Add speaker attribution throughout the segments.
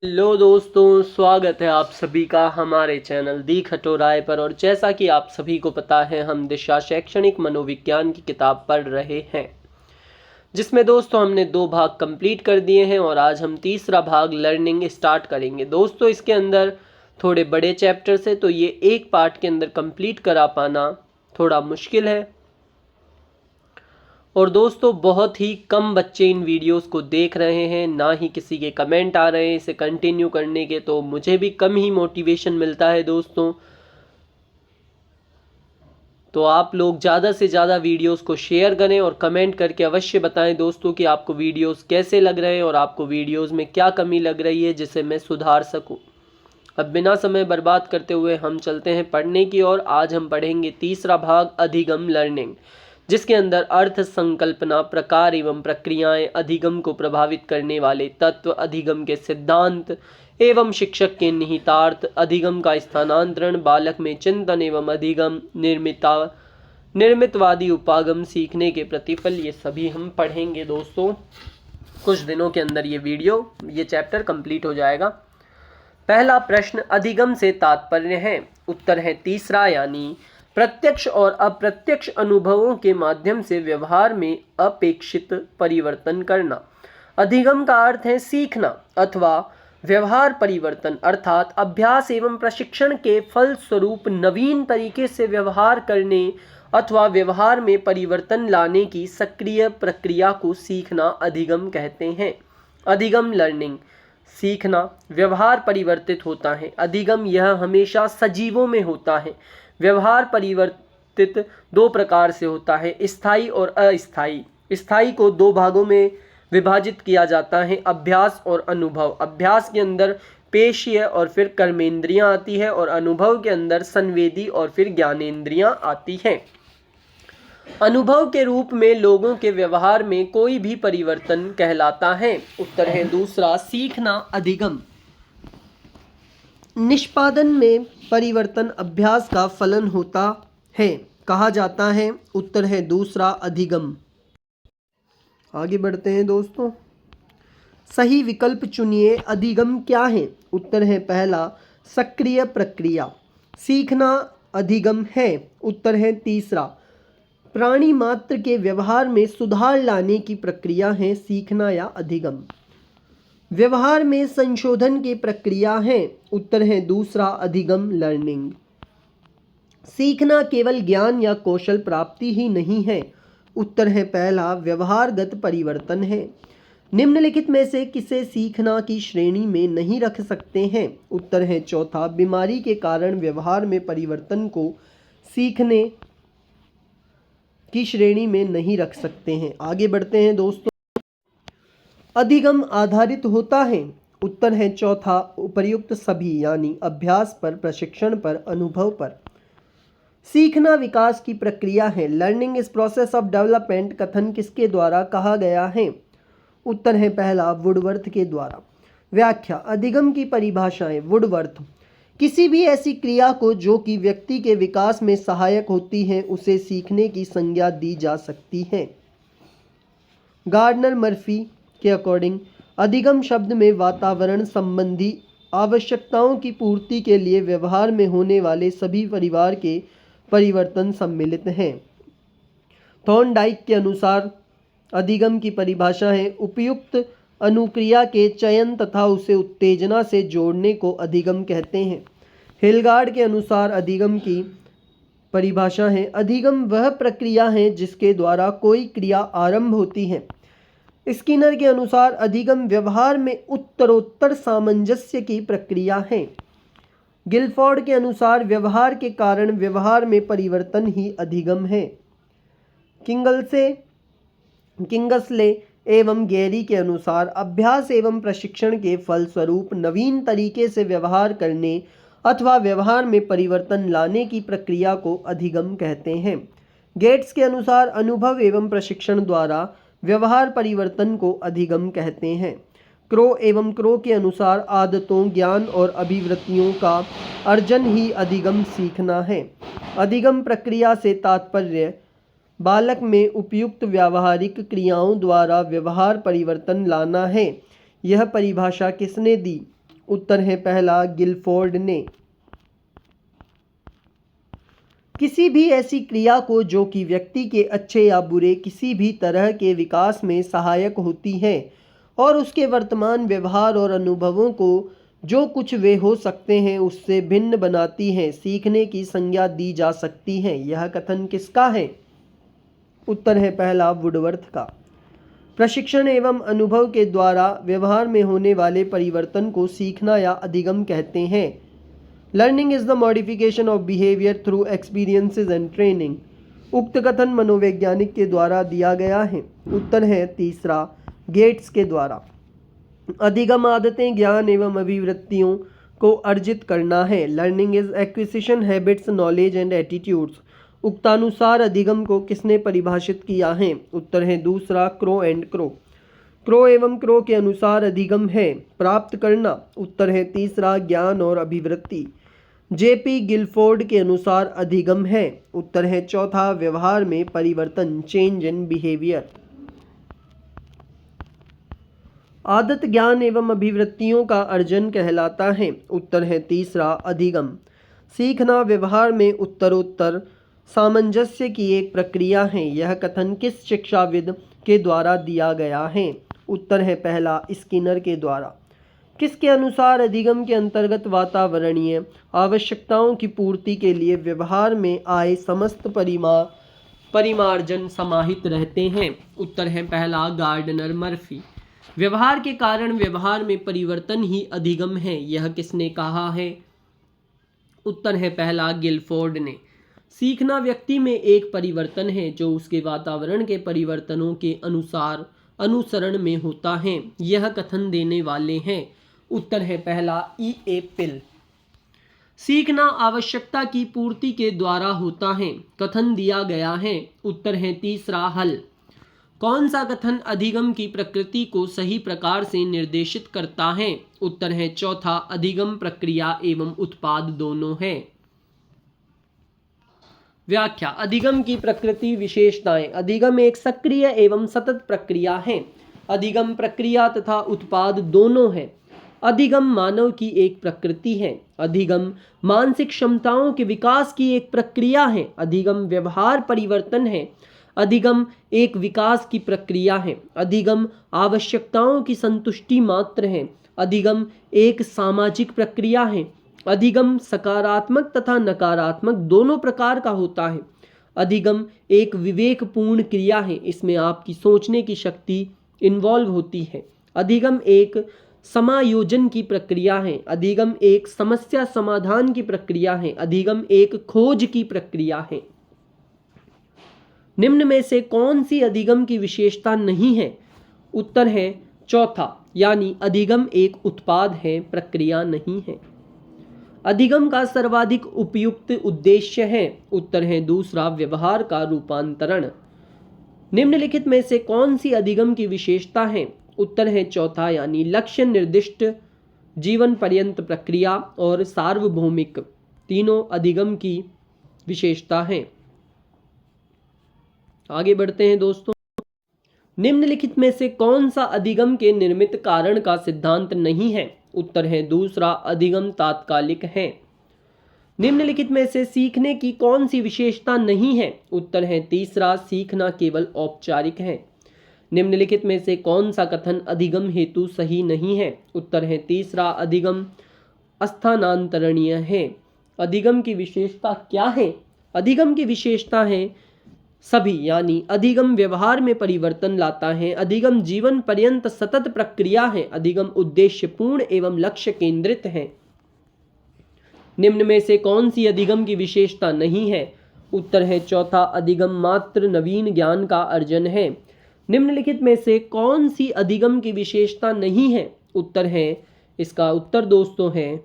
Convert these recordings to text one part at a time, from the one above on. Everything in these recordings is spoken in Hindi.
Speaker 1: हेलो दोस्तों, स्वागत है आप सभी का हमारे चैनल दी खटोराय पर। और जैसा कि आप सभी को पता है, हम दिशा शैक्षणिक मनोविज्ञान की किताब पढ़ रहे हैं, जिसमें दोस्तों हमने 2 भाग कंप्लीट कर दिए हैं और आज हम तीसरा भाग लर्निंग स्टार्ट करेंगे। दोस्तों इसके अंदर थोड़े बड़े चैप्टर्स है, तो ये एक पार्ट के अंदर कंप्लीट करा पाना थोड़ा मुश्किल है। और दोस्तों बहुत ही कम बच्चे इन वीडियोस को देख रहे हैं, ना ही किसी के कमेंट आ रहे हैं इसे कंटिन्यू करने के, तो मुझे भी कम ही मोटिवेशन मिलता है दोस्तों। तो आप लोग ज़्यादा से ज़्यादा वीडियोस को शेयर करें और कमेंट करके अवश्य बताएं दोस्तों कि आपको वीडियोस कैसे लग रहे हैं और आपको वीडियोस में क्या कमी लग रही है जिसे मैं सुधार सकूं। अब बिना समय बर्बाद करते हुए हम चलते हैं पढ़ने की ओर। आज हम पढ़ेंगे तीसरा भाग अधिगम लर्निंग, जिसके अंदर अर्थ, संकल्पना, प्रकार एवं प्रक्रियाएं, अधिगम को प्रभावित करने वाले तत्व, अधिगम के सिद्धांत एवं शिक्षक के निहितार्थ, अधिगम का स्थानांतरण, बालक में चिंतन एवं अधिगम, निर्मितवादी उपागम, सीखने के प्रतिफल, ये सभी हम पढ़ेंगे दोस्तों। कुछ दिनों के अंदर ये चैप्टर कंप्लीट हो जाएगा। पहला प्रश्न, अधिगम से तात्पर्य है। उत्तर है तीसरा, यानी प्रत्यक्ष और अप्रत्यक्ष अनुभवों के माध्यम से व्यवहार में अपेक्षित परिवर्तन करना। अधिगम का अर्थ है सीखना अथवा व्यवहार परिवर्तन, अर्थात अभ्यास एवं प्रशिक्षण के फलस्वरूप नवीन तरीके से व्यवहार करने अथवा व्यवहार में परिवर्तन लाने की सक्रिय प्रक्रिया को सीखना अधिगम कहते हैं। अधिगम लर्निंग, सीखना, व्यवहार परिवर्तित होता है। अधिगम यह हमेशा सजीवों में होता है। व्यवहार परिवर्तित 2 प्रकार से होता है, स्थायी और अस्थायी। स्थायी को 2 भागों में विभाजित किया जाता है, अभ्यास और अनुभव। अभ्यास के अंदर पेशीय और फिर कर्मेंद्रियां आती है और अनुभव के अंदर संवेदी और फिर ज्ञानेंद्रियां आती हैं। अनुभव के रूप में लोगों के व्यवहार में कोई भी परिवर्तन कहलाता है। उत्तर है दूसरा, सीखना अधिगम। निष्पादन में परिवर्तन अभ्यास का फलन होता है, कहा जाता है। उत्तर है दूसरा, अधिगम। आगे बढ़ते हैं दोस्तों। सही विकल्प चुनिए। अधिगम क्या है? उत्तर है पहला, सक्रिय प्रक्रिया। सीखना अधिगम है। उत्तर है तीसरा, प्राणी मात्र के व्यवहार में सुधार लाने की प्रक्रिया है सीखना या अधिगम। व्यवहार में संशोधन की प्रक्रिया है। उत्तर है दूसरा, अधिगम लर्निंग। सीखना केवल ज्ञान या कौशल प्राप्ति ही नहीं है। उत्तर है पहला, व्यवहारगत परिवर्तन है। निम्नलिखित में से किसे सीखना की श्रेणी में नहीं रख सकते हैं? उत्तर है चौथा, बीमारी के कारण व्यवहार में परिवर्तन को सीखने की श्रेणी में नहीं रख सकते हैं। आगे बढ़ते हैं दोस्तों। अधिगम आधारित होता है। उत्तर है चौथा, उपर्युक्त सभी, यानी अभ्यास पर, प्रशिक्षण पर, अनुभव पर। सीखना विकास की प्रक्रिया है। Learning is process of development कथन किसके द्वारा कहा गया है? उत्तर है पहला, वुडवर्थ के द्वारा। व्याख्या, अधिगम की परिभाषाएं। वुडवर्थ, किसी भी ऐसी क्रिया को जो कि व्यक्ति के विकास में सहायक होती है उसे सीखने की संज्ञा दी जा सकती है। गार्डनर मर्फी के अकॉर्डिंग अधिगम शब्द में वातावरण संबंधी आवश्यकताओं की पूर्ति के लिए व्यवहार में होने वाले सभी परिवार के परिवर्तन सम्मिलित हैं। थॉर्नडाइक के अनुसार अधिगम की परिभाषा है, उपयुक्त अनुक्रिया के चयन तथा उसे उत्तेजना से जोड़ने को अधिगम कहते हैं। हिलगार्ड के अनुसार अधिगम की परिभाषा है, अधिगम वह प्रक्रिया है जिसके द्वारा कोई क्रिया आरंभ होती है। स्किनर के अनुसार अधिगम व्यवहार में उत्तरोत्तर सामंजस्य की प्रक्रिया है। गिलफोर्ड के अनुसार व्यवहार के कारण व्यवहार में परिवर्तन ही अधिगम है। किंगसले एवं गैरी के अनुसार अभ्यास एवं प्रशिक्षण के फलस्वरूप नवीन तरीके से व्यवहार करने अथवा व्यवहार में परिवर्तन लाने की प्रक्रिया को अधिगम कहते हैं। गेट्स के अनुसार अनुभव एवं प्रशिक्षण द्वारा व्यवहार परिवर्तन को अधिगम कहते हैं। क्रो के अनुसार आदतों, ज्ञान और अभिवृत्तियों का अर्जन ही अधिगम सीखना है। अधिगम प्रक्रिया से तात्पर्य बालक में उपयुक्त व्यावहारिक क्रियाओं द्वारा व्यवहार परिवर्तन लाना है। यह परिभाषा किसने दी? उत्तर है पहला गिलफोर्ड ने। किसी भी ऐसी क्रिया को जो कि व्यक्ति के अच्छे या बुरे किसी भी तरह के विकास में सहायक होती है और उसके वर्तमान व्यवहार और अनुभवों को जो कुछ वे हो सकते हैं उससे भिन्न बनाती हैं, सीखने की संज्ञा दी जा सकती है। यह कथन किसका है? उत्तर है पहला वुडवर्थ का। प्रशिक्षण एवं अनुभव के द्वारा व्यवहार में होने वाले परिवर्तन को सीखना या अधिगम कहते हैं। Learning is the modification of behaviour through experiences and training. उक्त कथन मनोवैज्ञानिक के द्वारा दिया गया है। उत्तर है तीसरा गेट्स के द्वारा। अधिगम आदतें, ज्ञान एवं अभिवृत्तियों को अर्जित करना है। Learning is acquisition habits knowledge and attitudes. उक्तानुसार अधिगम को किसने परिभाषित किया है? उत्तर है दूसरा क्रो एंड क्रो। क्रो एवं क्रो के अनुसार अधिगम है प्राप्त करना। उत्तर है तीसरा ज्ञान और अभिवृत्ति। जेपी गिलफोर्ड के अनुसार अधिगम है। उत्तर है चौथा व्यवहार में परिवर्तन, चेंज इन बिहेवियर। आदत ज्ञान एवं अभिवृत्तियों का अर्जन कहलाता है। उत्तर है तीसरा अधिगम। सीखना व्यवहार में उत्तरोत्तर सामंजस्य की एक प्रक्रिया है। यह कथन किस शिक्षाविद के द्वारा दिया गया है? उत्तर है पहला स्किनर के द्वारा। किसके अनुसार अधिगम के अंतर्गत वातावरणीय आवश्यकताओं की पूर्ति के लिए व्यवहार में आए समस्त परिमार्जन समाहित रहते हैं? उत्तर है पहला गार्डनर मर्फी। व्यवहार के कारण व्यवहार में परिवर्तन ही अधिगम है। यह किसने कहा है? उत्तर है पहला गिलफोर्ड ने। सीखना व्यक्ति में एक परिवर्तन है जो उसके वातावरण के परिवर्तनों के अनुसार अनुसरण में होता है। यह कथन देने वाले हैं। उत्तर है पहला E.A. पिल। सीखना आवश्यकता की पूर्ति के द्वारा होता है, कथन दिया गया है। उत्तर है तीसरा हल। कौन सा कथन अधिगम की प्रकृति को सही प्रकार से निर्देशित करता है? उत्तर है चौथा अधिगम प्रक्रिया एवं उत्पाद दोनों है। व्याख्या। अधिगम की प्रकृति विशेषताएं। अधिगम एक सक्रिय एवं सतत प्रक्रिया है। अधिगम प्रक्रिया तथा उत्पाद दोनों है। अधिगम मानव की एक प्रकृति है। अधिगम मानसिक क्षमताओं के विकास की एक प्रक्रिया है। अधिगम व्यवहार परिवर्तन है। अधिगम एक विकास की प्रक्रिया है। अधिगम आवश्यकताओं की संतुष्टि मात्र है। अधिगम एक सामाजिक प्रक्रिया है। अधिगम सकारात्मक तथा नकारात्मक दोनों प्रकार का होता है। अधिगम एक विवेकपूर्ण क्रिया है। इसमें आपकी सोचने की शक्ति इन्वॉल्व होती है। अधिगम एक समायोजन की प्रक्रिया है। अधिगम एक समस्या समाधान की प्रक्रिया है। अधिगम एक खोज की प्रक्रिया है। निम्न में से कौन सी अधिगम की विशेषता नहीं है? उत्तर है चौथा, यानी अधिगम एक उत्पाद है, प्रक्रिया नहीं है। अधिगम का सर्वाधिक उपयुक्त उद्देश्य है। उत्तर है दूसरा व्यवहार का रूपांतरण। निम्नलिखित में से कौन सी अधिगम की विशेषता है? उत्तर है चौथा, यानी लक्ष्य निर्दिष्ट जीवन पर्यंत प्रक्रिया और सार्वभौमिक, तीनों अधिगम की विशेषता है। आगे बढ़ते हैं दोस्तों। निम्नलिखित में से कौन सा अधिगम के निर्मित कारण का सिद्धांत नहीं है? उत्तर है दूसरा अधिगम तात्कालिक है। निम्नलिखित में से सीखने की कौन सी विशेषता नहीं है? उत्तर है तीसरा सीखना केवल औपचारिक है। निम्नलिखित में से कौन सा कथन अधिगम हेतु सही नहीं है? उत्तर है तीसरा अधिगम अस्थानांतरणीय है। अधिगम की विशेषता क्या है? अधिगम की विशेषता है सभी, यानी अधिगम व्यवहार में परिवर्तन लाता है। अधिगम जीवन पर्यंत सतत प्रक्रिया है। अधिगम उद्देश्यपूर्ण एवं लक्ष्य केंद्रित है। निम्न में से कौन सी अधिगम की विशेषता नहीं है? उत्तर है चौथा अधिगम मात्र नवीन ज्ञान का अर्जन है। निम्नलिखित में से कौन सी अधिगम की विशेषता नहीं है? उत्तर है, इसका उत्तर दोस्तों है,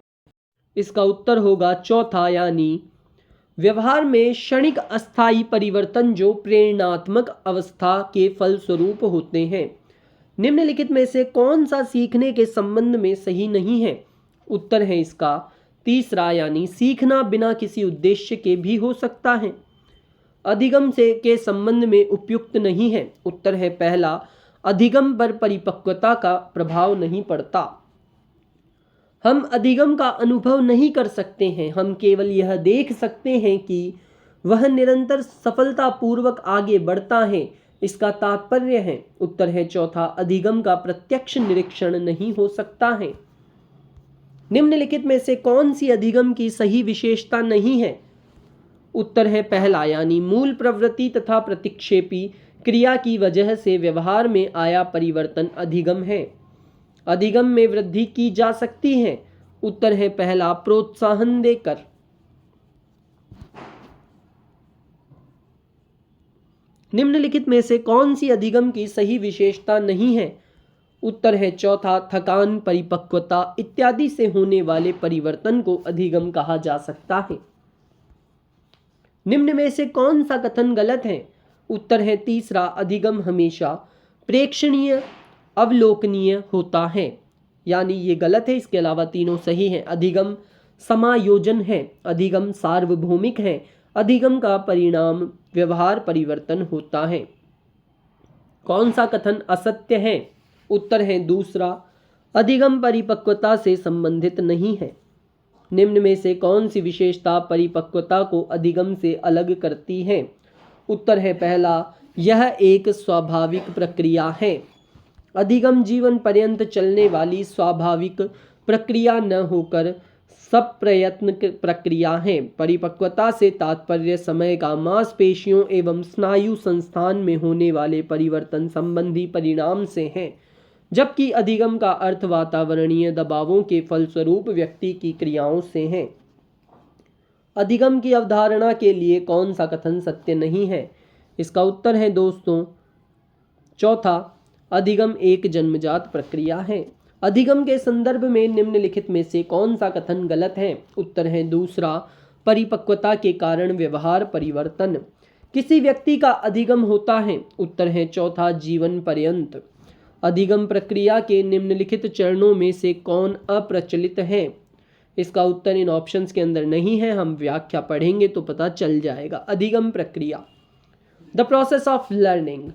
Speaker 1: इसका उत्तर होगा चौथा, यानी व्यवहार में क्षणिक अस्थायी परिवर्तन जो प्रेरणात्मक अवस्था के फलस्वरूप होते हैं। निम्नलिखित में से कौन सा सीखने के संबंध में सही नहीं है? उत्तर है इसका तीसरा, यानी सीखना बिना किसी उद्देश्य के भी हो सकता है। अधिगम से के संबंध में उपयुक्त नहीं है। उत्तर है पहला, अधिगम पर परिपक्वता का प्रभाव नहीं पड़ता। हम अधिगम का अनुभव नहीं कर सकते हैं, हम केवल यह देख सकते हैं कि वह निरंतर सफलतापूर्वक आगे बढ़ता है, इसका तात्पर्य है। उत्तर है चौथा, अधिगम का प्रत्यक्ष निरीक्षण नहीं हो सकता है। निम्नलिखित में से कौन सी अधिगम की सही विशेषता नहीं है? उत्तर है पहला, यानी मूल प्रवृत्ति तथा प्रतिक्षेपी क्रिया की वजह से व्यवहार में आया परिवर्तन अधिगम है। अधिगम में वृद्धि की जा सकती है। उत्तर है पहला, प्रोत्साहन देकर। निम्नलिखित में से कौन सी अधिगम की सही विशेषता नहीं है? उत्तर है चौथा, थकान, परिपक्वता इत्यादि से होने वाले परिवर्तन को अधिगम कहा जा सकता है। निम्न में से कौन सा कथन गलत है? उत्तर है तीसरा, अधिगम हमेशा प्रेक्षणीय अवलोकनीय होता है, यानी ये गलत है, इसके अलावा तीनों सही हैं। अधिगम समायोजन है, अधिगम सार्वभौमिक है, अधिगम का परिणाम व्यवहार परिवर्तन होता है। कौन सा कथन असत्य है? उत्तर है दूसरा, अधिगम परिपक्वता से संबंधित नहीं है। निम्न में से कौन सी विशेषता परिपक्वता को अधिगम से अलग करती है? उत्तर है पहला, यह एक स्वाभाविक प्रक्रिया है। अधिगम जीवन पर्यंत चलने वाली स्वाभाविक प्रक्रिया न होकर सब प्रयत्न प्रक्रिया है। परिपक्वता से तात्पर्य समय का मांसपेशियों एवं स्नायु संस्थान में होने वाले परिवर्तन संबंधी परिणाम से है, जबकि अधिगम का अर्थ वातावरणीय दबावों के फलस्वरूप व्यक्ति की क्रियाओं से है। अधिगम की अवधारणा के लिए कौन सा कथन सत्य नहीं है? इसका उत्तर है दोस्तों चौथा, अधिगम एक जन्मजात प्रक्रिया है। अधिगम के संदर्भ में निम्नलिखित में से कौन सा कथन गलत है? उत्तर है दूसरा, परिपक्वता के कारण व्यवहार परिवर्तन किसी व्यक्ति का अधिगम होता है। उत्तर है चौथा, जीवन पर्यंत। अधिगम प्रक्रिया के निम्नलिखित चरणों में से कौन अप्रचलित है? इसका उत्तर इन ऑप्शंस के अंदर नहीं है, हम व्याख्या पढ़ेंगे तो पता चल जाएगा। अधिगम प्रक्रिया, द प्रोसेस ऑफ लर्निंग।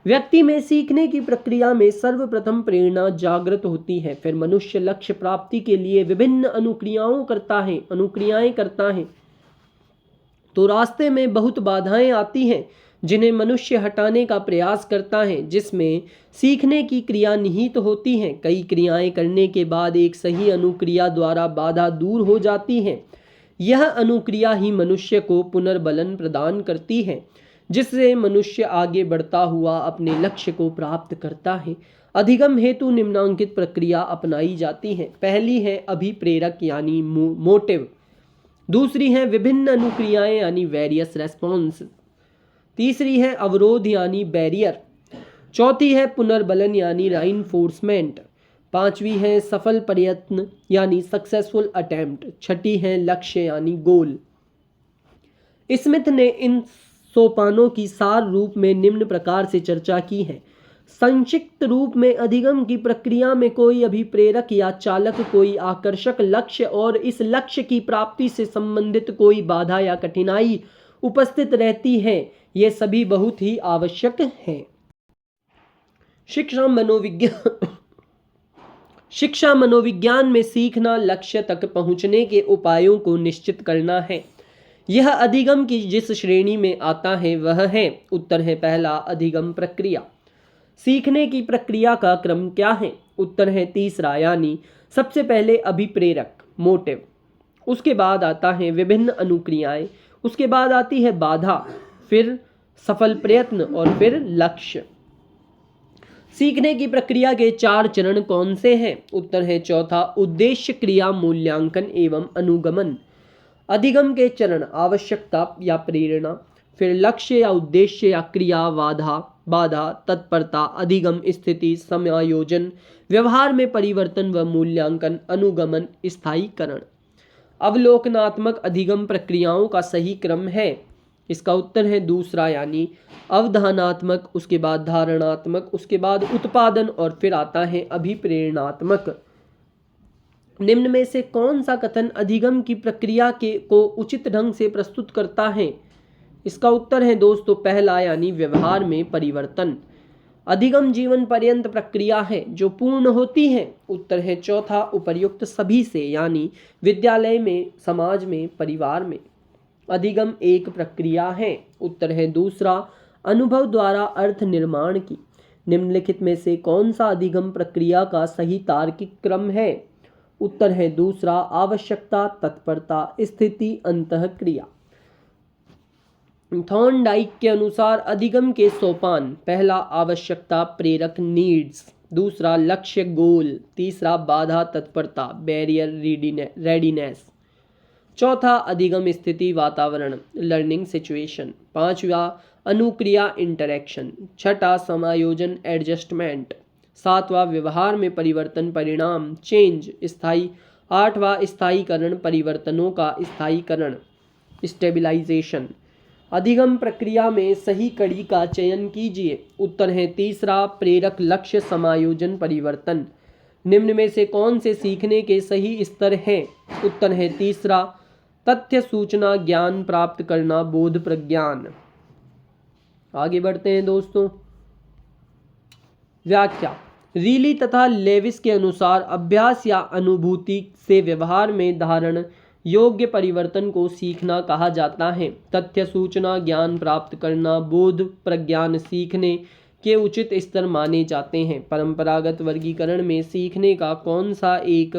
Speaker 1: व्यक्ति में सीखने की प्रक्रिया में सर्वप्रथम प्रेरणा जागृत होती है, फिर मनुष्य लक्ष्य प्राप्ति के लिए विभिन्न अनुक्रियाएं करता है तो रास्ते में बहुत बाधाएं आती हैं, जिन्हें मनुष्य हटाने का प्रयास करता है, जिसमें सीखने की क्रिया निहित होती है। कई क्रियाएं करने के बाद एक सही अनुक्रिया द्वारा बाधा दूर हो जाती है। यह अनुक्रिया ही मनुष्य को पुनर्बलन प्रदान करती है, जिससे मनुष्य आगे बढ़ता हुआ अपने लक्ष्य को प्राप्त करता है। अधिगम हेतु निम्नांकित प्रक्रिया अपनाई जाती है। पहली है अभिप्रेरक यानी मोटिव, दूसरी है विभिन्न अनुक्रियाएं यानी वेरियस रेस्पॉन्स, तीसरी है अवरोध यानी बैरियर, चौथी है पुनर्बलन यानी राइनफोर्समेंट, पांचवी है सफल प्रयत्न यानी सक्सेसफुल अटेम्प्ट, छठी है लक्ष्य यानी गोल। स्मिथ ने इन सोपानों की सार रूप में निम्न प्रकार से चर्चा की है। संक्षिप्त रूप में अधिगम की प्रक्रिया में कोई अभिप्रेरक या चालक, कोई आकर्षक लक्ष्य और इस लक्ष्य की प्राप्ति से संबंधित कोई बाधा या कठिनाई उपस्थित रहती है। ये सभी बहुत ही आवश्यक हैं। शिक्षा मनोविज्ञान में सीखना लक्ष्य तक पहुंचने के उपायों को निश्चित करना है। यह अधिगम की जिस श्रेणी में आता है वह है। उत्तर है पहला, अधिगम प्रक्रिया। सीखने की प्रक्रिया का क्रम क्या है? उत्तर है तीसरा, यानी सबसे पहले अभिप्रेरक मोटिव, उसके बाद आता है विभिन्न अनुक्रियाएं, उसके बाद आती है बाधा, फिर सफल प्रयत्न और फिर लक्ष्य। सीखने की प्रक्रिया के 4 चरण कौन से हैं? उत्तर है चौथा, उद्देश्य, क्रिया, मूल्यांकन एवं अनुगमन। अधिगम के चरण आवश्यकता या प्रेरणा, फिर लक्ष्य या उद्देश्य या क्रिया, बाधा, तत्परता, अधिगम, स्थिति, समायोजन, व्यवहार में परिवर्तन व मूल्यांकन, अनुगमन, स्थायीकरण। अवलोकनात्मक अधिगम प्रक्रियाओं का सही क्रम है। इसका उत्तर है दूसरा, यानी अवधानात्मक, उसके बाद धारणात्मक, उसके बाद उत्पादन और फिर आता है अभिप्रेरणात्मक। निम्न में से कौन सा कथन अधिगम की प्रक्रिया को उचित ढंग से प्रस्तुत करता है? इसका उत्तर है दोस्तों पहला, यानी व्यवहार में परिवर्तन। अधिगम जीवन पर्यंत प्रक्रिया है जो पूर्ण होती है। उत्तर है चौथा, उपर्युक्त सभी से, यानी विद्यालय में, समाज में, परिवार में। अधिगम एक प्रक्रिया है। उत्तर है दूसरा, अनुभव द्वारा अर्थ निर्माण की। निम्नलिखित में से कौन सा अधिगम प्रक्रिया का सही तार्किक क्रम है? उत्तर है दूसरा, आवश्यकता, तत्परता, स्थिति, अंतःक्रिया। थॉर्नडाइक के अनुसार अधिगम के सोपान: पहला आवश्यकता, प्रेरक, नीड्स। दूसरा लक्ष्य, गोल। तीसरा बाधा, तत्परता, बैरियर, रेडीनेस। चौथा अधिगम स्थिति, वातावरण, लर्निंग सिचुएशन। पांचवा अनुक्रिया, इंटरेक्शन। छठा समायोजन, एडजस्टमेंट। सातवां व्यवहार में परिवर्तन, परिणाम, चेंज, स्थायी। आठवां स्थायीकरण, परिवर्तनों का स्थायीकरण, स्टेबलाइजेशन। अधिगम प्रक्रिया में सही कड़ी का चयन कीजिए। उत्तर है तीसरा, प्रेरक, लक्ष्य, समायोजन, परिवर्तन। निम्न में से कौन से सीखने के सही स्तर हैं? उत्तर है तीसरा, तथ्य, सूचना, ज्ञान प्राप्त करना, बोध, प्रज्ञान। आगे बढ़ते हैं दोस्तों। व्याख्या: रीली तथा लेविस के अनुसार अभ्यास या अनुभूति से व्यवहार में धारण योग्य परिवर्तन को सीखना कहा जाता है। तथ्य, सूचना, ज्ञान प्राप्त करना, बोध, प्रज्ञान सीखने के उचित स्तर माने जाते हैं। परंपरागत वर्गीकरण में सीखने का कौन सा एक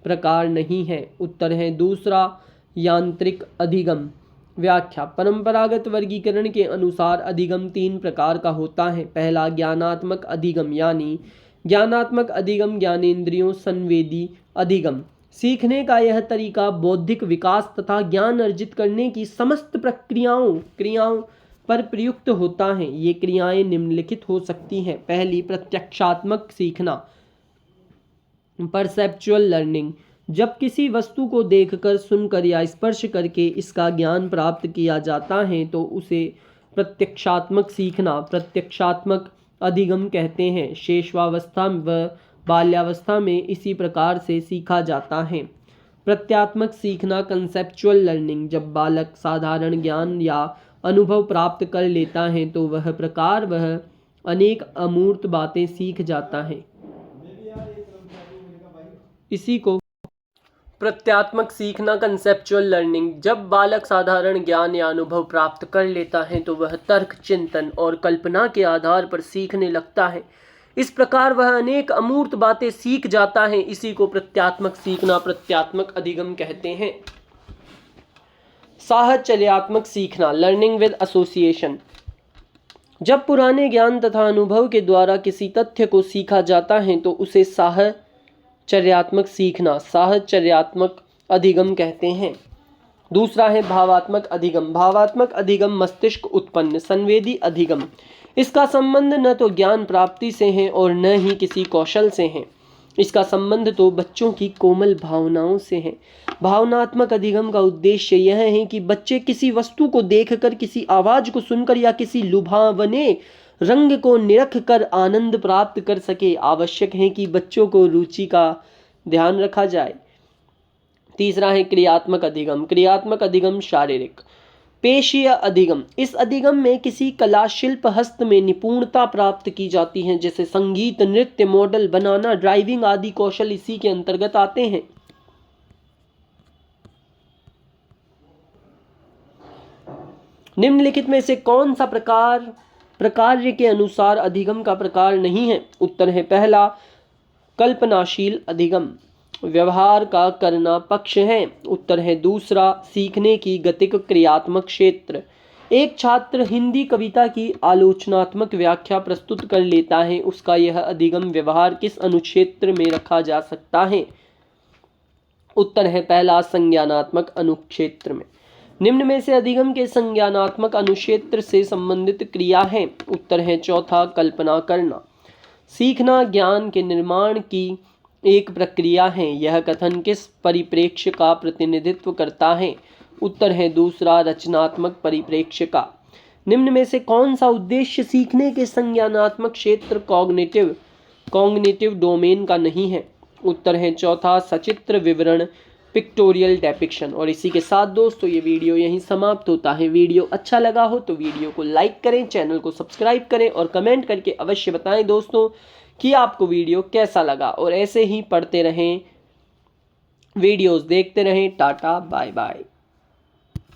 Speaker 1: प्रकार नहीं है? उत्तर है दूसरा, यांत्रिक अधिगम। व्याख्या: परंपरागत वर्गीकरण के अनुसार अधिगम 3 प्रकार का होता है। पहला ज्ञानात्मक अधिगम, यानी ज्ञानात्मक अधिगम ज्ञानेंद्रियों संवेदी अधिगम। सीखने का यह तरीका बौद्धिक विकास तथा ज्ञान अर्जित करने की समस्त क्रियाओं पर प्रयुक्त होता है। ये क्रियाएं निम्नलिखित हो सकती हैं। पहली, प्रत्यक्षात्मक सीखना, परसेप्चुअल लर्निंग। जब किसी वस्तु को देखकर, सुनकर या स्पर्श करके इसका ज्ञान प्राप्त किया जाता है तो उसे प्रत्यक्षात्मक सीखना, प्रत्यक्षात्मक अधिगम कहते हैं। शैशवावस्था व बाल्यावस्था में इसी प्रकार से सीखा जाता है। प्रत्यात्मक सीखना, कंसेप्चुअल लर्निंग। जब बालक साधारण ज्ञान या अनुभव प्राप्त कर लेता है तो वह अनेक अमूर्त बातें सीख जाता है। इसी को प्रत्यात्मक सीखना, कंसेप्चुअल लर्निंग। जब बालक साधारण ज्ञान या अनुभव प्राप्त कर लेता है तो वह तर्क, चिंतन और कल्पना के आधार पर सीखने लगता है। इस प्रकार वह अनेक अमूर्त बातें सीख जाता है। इसी को प्रत्यात्मक सीखना, प्रत्यात्मक अधिगम कहते हैं। साहचर्यात्मक सीखना, लर्निंग विद एसोसिएशन। जब पुराने ज्ञान तथा अनुभव के द्वारा किसी तथ्य को सीखा जाता है तो उसे साहचर्यात्मक सीखना, साहचर्यात्मक अधिगम कहते हैं। दूसरा है भावात्मक अधिगम। भावात्मक अधिगम मस्तिष्क उत्पन्न संवेदी अधिगम। इसका संबंध न तो ज्ञान प्राप्ति से है और न ही किसी कौशल से है। इसका संबंध तो बच्चों की कोमल भावनाओं से है। भावनात्मक अधिगम का उद्देश्य यह है कि बच्चे किसी वस्तु को देखकर, किसी आवाज को सुनकर या किसी लुभावने रंग को निरख कर आनंद प्राप्त कर सके। आवश्यक है कि बच्चों को रुचि का ध्यान रखा जाए। तीसरा है क्रियात्मक अधिगम। क्रियात्मक अधिगम शारीरिक, पेशीय अधिगम। इस अधिगम में किसी कला, शिल्प, हस्त में निपुणता प्राप्त की जाती है, जैसे संगीत, नृत्य, मॉडल बनाना, ड्राइविंग आदि कौशल इसी के अंतर्गत आते हैं। निम्नलिखित में से कौन सा प्रकार के अनुसार अधिगम का प्रकार नहीं है? उत्तर है पहला, कल्पनाशील अधिगम। व्यवहार का करना पक्ष है। उत्तर है दूसरा, सीखने की गतिक क्रियात्मक क्षेत्र। एक छात्र हिंदी कविता की आलोचनात्मक व्याख्या प्रस्तुत कर लेता है, उसका यह अधिगम व्यवहार किस अनुक्षेत्र में रखा जा सकता है? उत्तर है पहला, संज्ञानात्मक अनुक्षेत्र में। निम्न में से अधिगम के संज्ञानात्मक अनुक्षेत्र से संबंधित क्रिया है? उत्तर है चौथा, कल्पना करना। सीखना ज्ञान के निर्माण की एक प्रक्रिया है। यह कथन किस परिप्रेक्ष्य का प्रतिनिधित्व करता है? उत्तर है दूसरा, रचनात्मक परिप्रेक्ष्य का। निम्न में से कौन सा उद्देश्य सीखने के संज्ञानात्मक क्षेत्र कॉग्निटिव डोमेन का नहीं है? उत्तर है चौथा, सचित्र विवरण पिक्टोरियल डेपिक्शन। और इसी के साथ दोस्तों ये वीडियो यहीं समाप्त होता है। वीडियो अच्छा लगा हो तो वीडियो को लाइक करें, चैनल को सब्सक्राइब करें और कमेंट करके अवश्य बताएं दोस्तों कि आपको वीडियो कैसा लगा। और ऐसे ही पढ़ते रहें, वीडियोस देखते रहें। Tata bye bye.